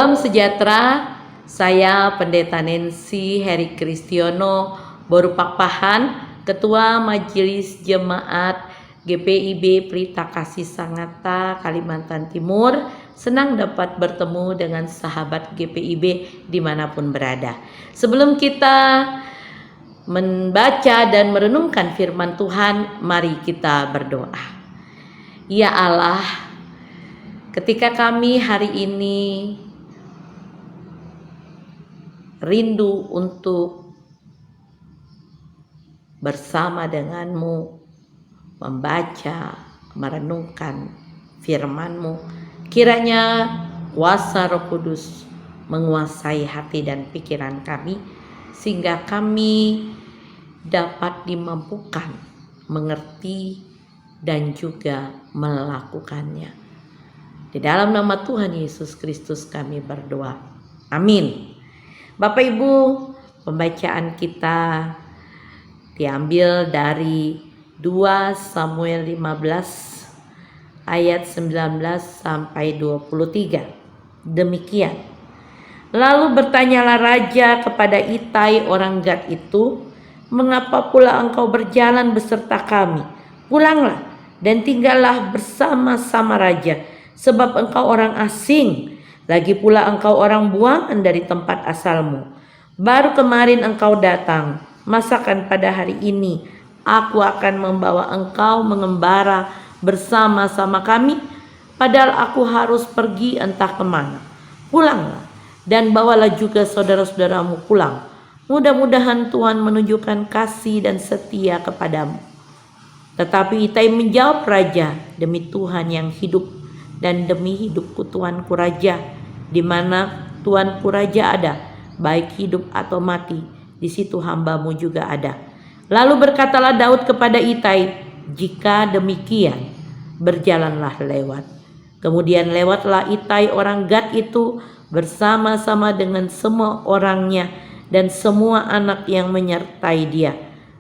Salam sejahtera, saya Pendeta Nancy Heri Kristiono Borupakpahan, Ketua Majelis Jemaat GPIB Pelita Kasih Sangatta, Kalimantan Timur. Senang dapat bertemu dengan sahabat GPIB dimanapun berada. Sebelum kita membaca dan merenungkan firman Tuhan, mari kita berdoa. Ya Allah, ketika kami hari ini rindu untuk bersama denganmu membaca, merenungkan firman-Mu, kiranya kuasa Roh Kudus menguasai hati dan pikiran kami, sehingga kami dapat dimampukan mengerti dan juga melakukannya. Di dalam nama Tuhan Yesus Kristus kami berdoa. Amin. Bapak Ibu, pembacaan kita diambil dari 2 Samuel 15 ayat 19 sampai 23. Demikian. Lalu bertanyalah raja kepada Itai orang Gad itu, "Mengapa pula engkau berjalan beserta kami? Pulanglah dan tinggallah bersama-sama raja, sebab engkau orang asing. Lagi pula engkau orang buangan dari tempat asalmu. Baru kemarin engkau datang. Masakan pada hari ini aku akan membawa engkau mengembara bersama-sama kami, padahal aku harus pergi entah kemana. Pulanglah dan bawalah juga saudara-saudaramu pulang. Mudah-mudahan Tuhan menunjukkan kasih dan setia kepadamu." Tetapi Itai menjawab raja, "Demi Tuhan yang hidup dan demi hidupku tuanku raja, di mana tuanku raja ada, baik hidup atau mati, di situ hambamu juga ada." Lalu berkatalah Daud kepada Itai, "Jika demikian, berjalanlah lewat." Kemudian lewatlah Itai orang Gad itu bersama-sama dengan semua orangnya dan semua anak yang menyertai dia.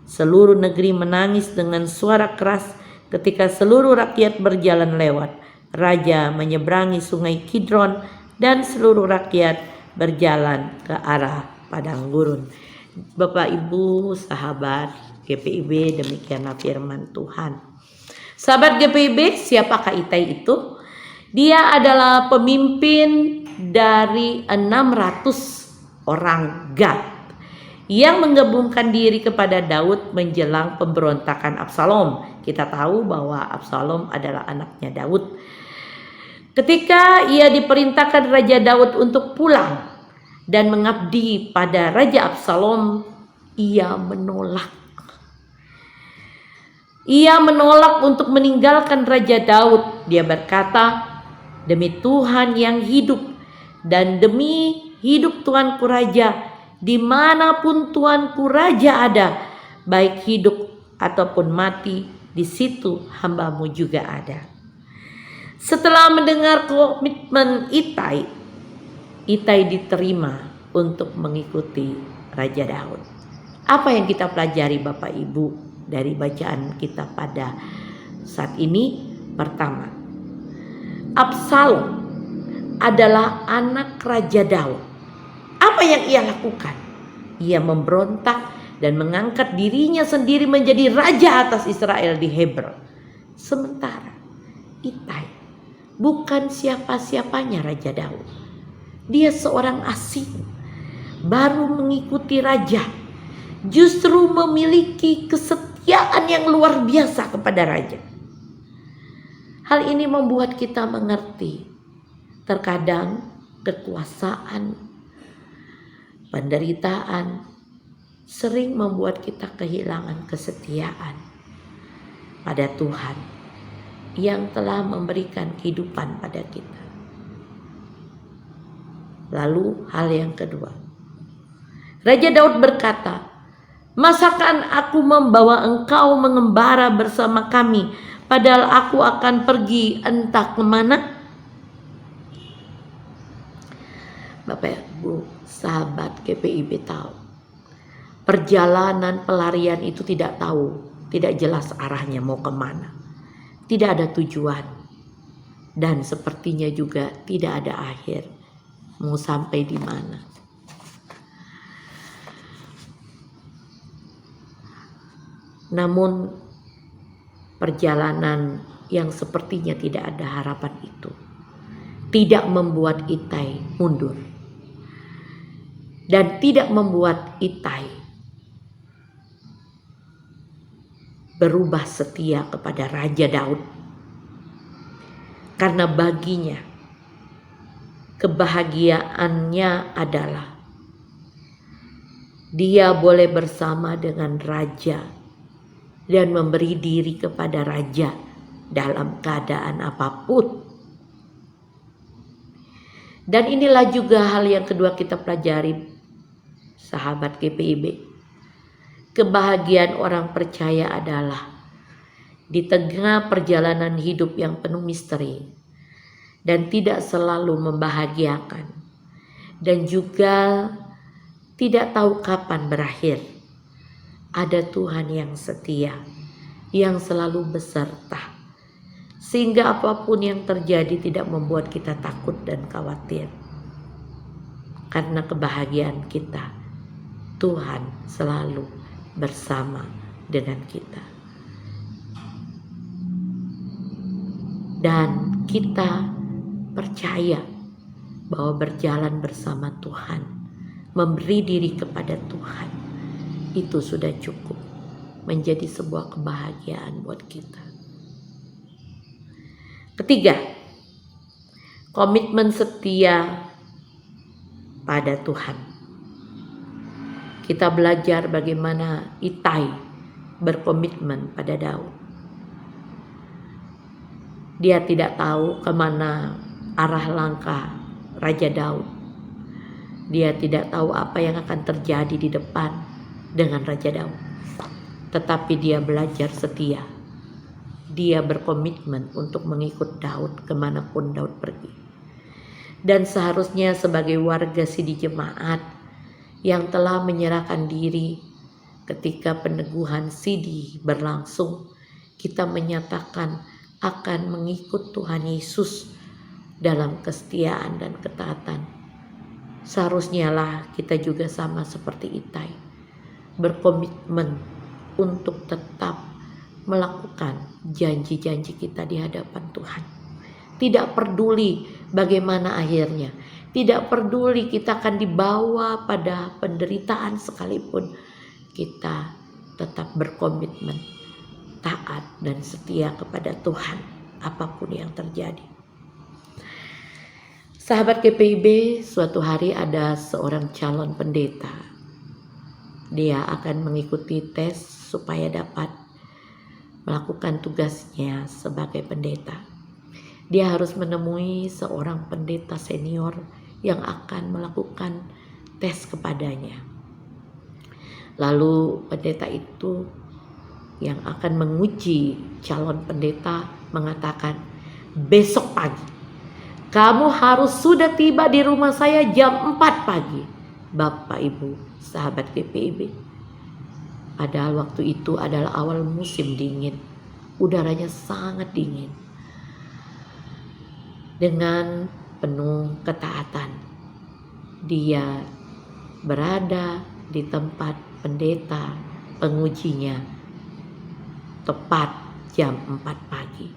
Seluruh negeri menangis dengan suara keras ketika seluruh rakyat berjalan lewat. Raja menyeberangi sungai Kidron dan seluruh rakyat berjalan ke arah padang gurun. Bapak Ibu sahabat GPIB, demikianlah firman Tuhan. Sahabat GPIB, siapakah Itai itu? Dia adalah pemimpin dari 600 orang Gad yang menggabungkan diri kepada Daud menjelang pemberontakan Absalom. Kita tahu bahwa Absalom adalah anaknya Daud. Ketika ia diperintahkan Raja Daud untuk pulang dan mengabdi pada Raja Absalom, ia menolak. Ia menolak untuk meninggalkan Raja Daud. Dia berkata, "Demi Tuhan yang hidup dan demi hidup tuanku raja, dimanapun tuanku raja ada, baik hidup ataupun mati, di situ hambamu juga ada." Setelah mendengar komitmen Itai diterima untuk mengikuti Raja Daud. Apa yang kita pelajari Bapak Ibu dari bacaan kita pada saat ini? Pertama, Absalom adalah anak Raja Daud. Apa yang ia lakukan? Ia memberontak dan mengangkat dirinya sendiri menjadi raja atas Israel di Hebron. Sementara Itai bukan siapa-siapanya Raja Daud. Dia seorang asing, baru mengikuti raja, justru memiliki kesetiaan yang luar biasa kepada raja. Hal ini membuat kita mengerti, terkadang kekuasaan, penderitaan sering membuat kita kehilangan kesetiaan pada Tuhan yang telah memberikan kehidupan pada kita. Lalu hal yang kedua, Raja Daud berkata, "Masakan aku membawa engkau mengembara bersama kami, padahal aku akan pergi entah kemana?" Bapak Ibu sahabat GPIB tahu, perjalanan pelarian itu tidak jelas arahnya mau kemana. Tidak ada tujuan dan sepertinya juga tidak ada akhir. mau sampai di mana. Namun perjalanan yang sepertinya tidak ada harapan itu tidak membuat Itai mundur dan tidak membuat Itai berubah setia kepada Raja Daud, karena baginya kebahagiaannya adalah dia boleh bersama dengan raja dan memberi diri kepada raja dalam keadaan apapun. Dan inilah juga hal yang kedua kita pelajari, sahabat GPIB. Kebahagiaan orang percaya adalah di tengah perjalanan hidup yang penuh misteri dan tidak selalu membahagiakan, dan juga tidak tahu kapan berakhir, ada Tuhan yang setia, yang selalu beserta, sehingga apapun yang terjadi tidak membuat kita takut dan khawatir. Karena kebahagiaan kita, Tuhan selalu bersama dengan kita. Dan kita percaya bahwa berjalan bersama Tuhan, memberi diri kepada Tuhan, itu sudah cukup menjadi sebuah kebahagiaan buat kita. Ketiga, komitmen setia pada Tuhan. Kita belajar bagaimana Itai berkomitmen pada Daud. Dia tidak tahu kemana arah langkah Raja Daud. Dia tidak tahu apa yang akan terjadi di depan dengan Raja Daud. Tetapi dia belajar setia. Dia berkomitmen untuk mengikut Daud kemanapun Daud pergi. Dan seharusnya sebagai warga Sidi Jemaat yang telah menyerahkan diri ketika peneguhan Sidi berlangsung, kita menyatakan akan mengikut Tuhan Yesus dalam kesetiaan dan ketaatan. Seharusnya lah kita juga sama seperti Itai, berkomitmen untuk tetap melakukan janji-janji kita di hadapan Tuhan. Tidak peduli bagaimana akhirnya, tidak peduli kita akan dibawa pada penderitaan sekalipun, kita tetap berkomitmen taat dan setia kepada Tuhan apapun yang terjadi. Sahabat GPIB, suatu hari ada seorang calon pendeta. Dia akan mengikuti tes supaya dapat melakukan tugasnya sebagai pendeta. Dia harus menemui seorang pendeta senior yang akan melakukan tes kepadanya. Lalu pendeta itu yang akan menguji calon pendeta mengatakan, besok pagi kamu harus sudah tiba di rumah saya jam 4 pagi. Bapak Ibu sahabat GPIB, padahal waktu itu adalah awal musim dingin, udaranya sangat dingin. Dengan penuh ketaatan dia berada di tempat pendeta pengujinya tepat jam 4 pagi.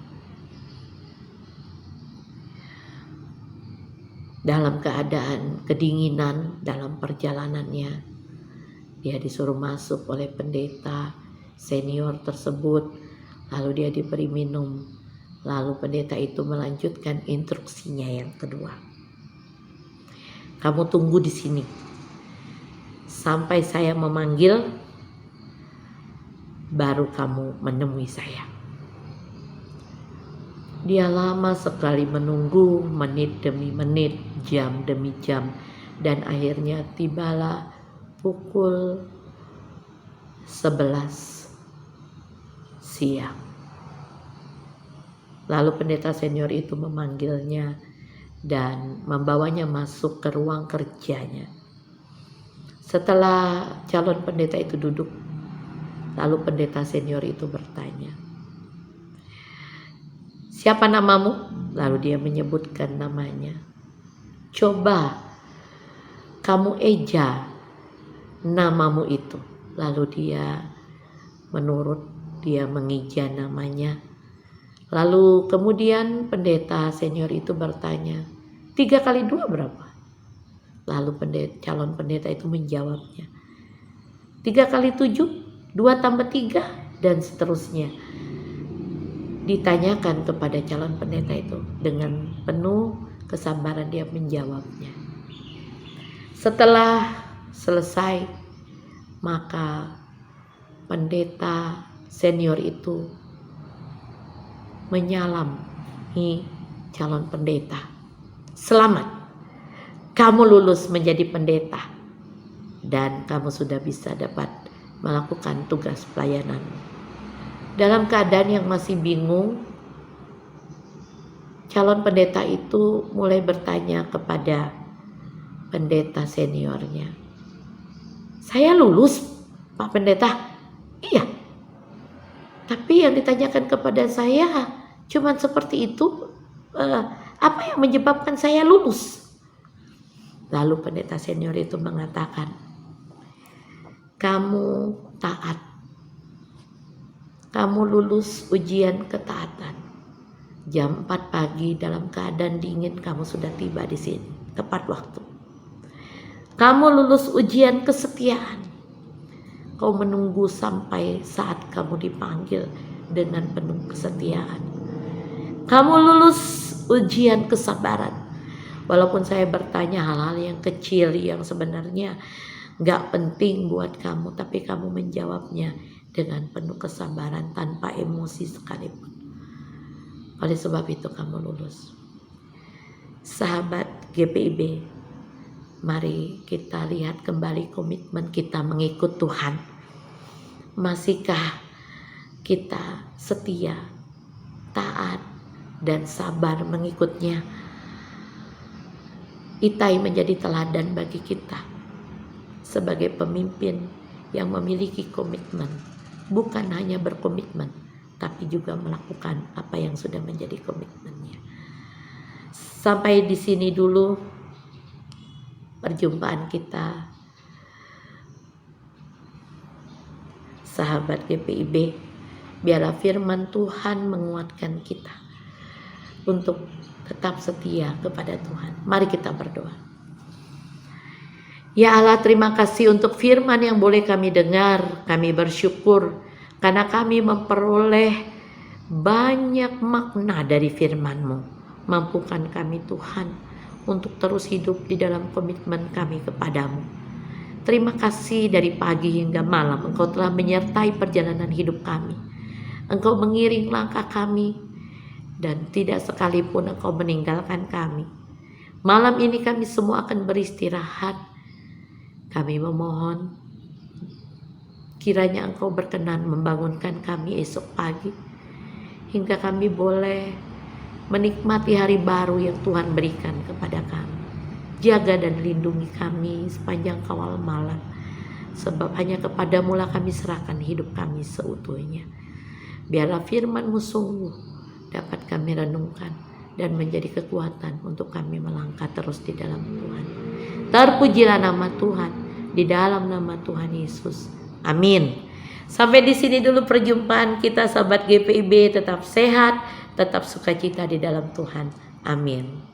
Dalam keadaan kedinginan dalam perjalanannya, dia disuruh masuk oleh pendeta senior tersebut, lalu dia diberi minum. Lalu pendeta itu melanjutkan instruksinya yang kedua. Kamu tunggu di sini sampai saya memanggil, baru kamu menemui saya. Dia lama sekali menunggu, menit demi menit, jam demi jam, dan akhirnya tibalah pukul 11 siang. Lalu pendeta senior itu memanggilnya dan membawanya masuk ke ruang kerjanya. Setelah calon pendeta itu duduk, lalu pendeta senior itu bertanya, siapa namamu? Lalu dia menyebutkan namanya. Coba kamu eja namamu itu. Lalu dia mengeja namanya. Lalu kemudian pendeta senior itu bertanya, 3 kali 2 berapa? Lalu calon pendeta itu menjawabnya, 3 kali 7, 2 tambah 3, dan seterusnya. Ditanyakan kepada calon pendeta itu, dengan penuh kesabaran dia menjawabnya. Setelah selesai, maka pendeta senior itu menyalami calon pendeta. Selamat, kamu lulus menjadi pendeta dan kamu sudah bisa dapat melakukan tugas pelayanan. Dalam keadaan yang masih bingung, calon pendeta itu mulai bertanya kepada pendeta seniornya, saya lulus Pak Pendeta? Iya, tapi yang ditanyakan kepada saya cuman seperti itu. Apa yang menyebabkan saya lulus? Lalu pendeta senior itu mengatakan, kamu taat, kamu lulus ujian ketaatan. Jam 4 pagi dalam keadaan dingin kamu sudah tiba di sini tepat waktu. Kamu lulus ujian kesetiaan. Kau menunggu sampai saat kamu dipanggil dengan penuh kesetiaan. Kamu lulus ujian kesabaran. Walaupun saya bertanya hal-hal yang kecil yang sebenarnya gak penting buat kamu, tapi kamu menjawabnya dengan penuh kesabaran tanpa emosi sekalipun. Oleh sebab itu kamu lulus. Sahabat GPIB, mari kita lihat kembali komitmen kita mengikut Tuhan. Masihkah kita setia, taat, dan sabar mengikutnya? Itai menjadi teladan bagi kita sebagai pemimpin yang memiliki komitmen, bukan hanya berkomitmen, tapi juga melakukan apa yang sudah menjadi komitmennya. Sampai di sini dulu perjumpaan kita, sahabat GPIB. Biarlah firman Tuhan menguatkan kita untuk tetap setia kepada Tuhan. Mari kita berdoa. Ya Allah, terima kasih untuk firman yang boleh kami dengar. Kami bersyukur karena kami memperoleh banyak makna dari firman-Mu. Mampukan kami Tuhan untuk terus hidup di dalam komitmen kami kepadamu. Terima kasih dari pagi hingga malam Engkau telah menyertai perjalanan hidup kami. Engkau mengiring langkah kami dan tidak sekalipun Engkau meninggalkan kami. Malam ini kami semua akan beristirahat. Kami memohon kiranya Engkau berkenan membangunkan kami esok pagi, hingga kami boleh menikmati hari baru yang Tuhan berikan kepada kami. Jaga dan lindungi kami sepanjang kawal malam, sebab hanya kepadamu lah kami serahkan hidup kami seutuhnya. Biarlah firman-Mu sungguh dapat kami renungkan dan menjadi kekuatan untuk kami melangkah terus di dalam Tuhan. Terpujilah nama Tuhan, di dalam nama Tuhan Yesus. Amin. Sampai di sini dulu perjumpaan kita, sahabat GPIB. Tetap sehat, tetap sukacita di dalam Tuhan. Amin.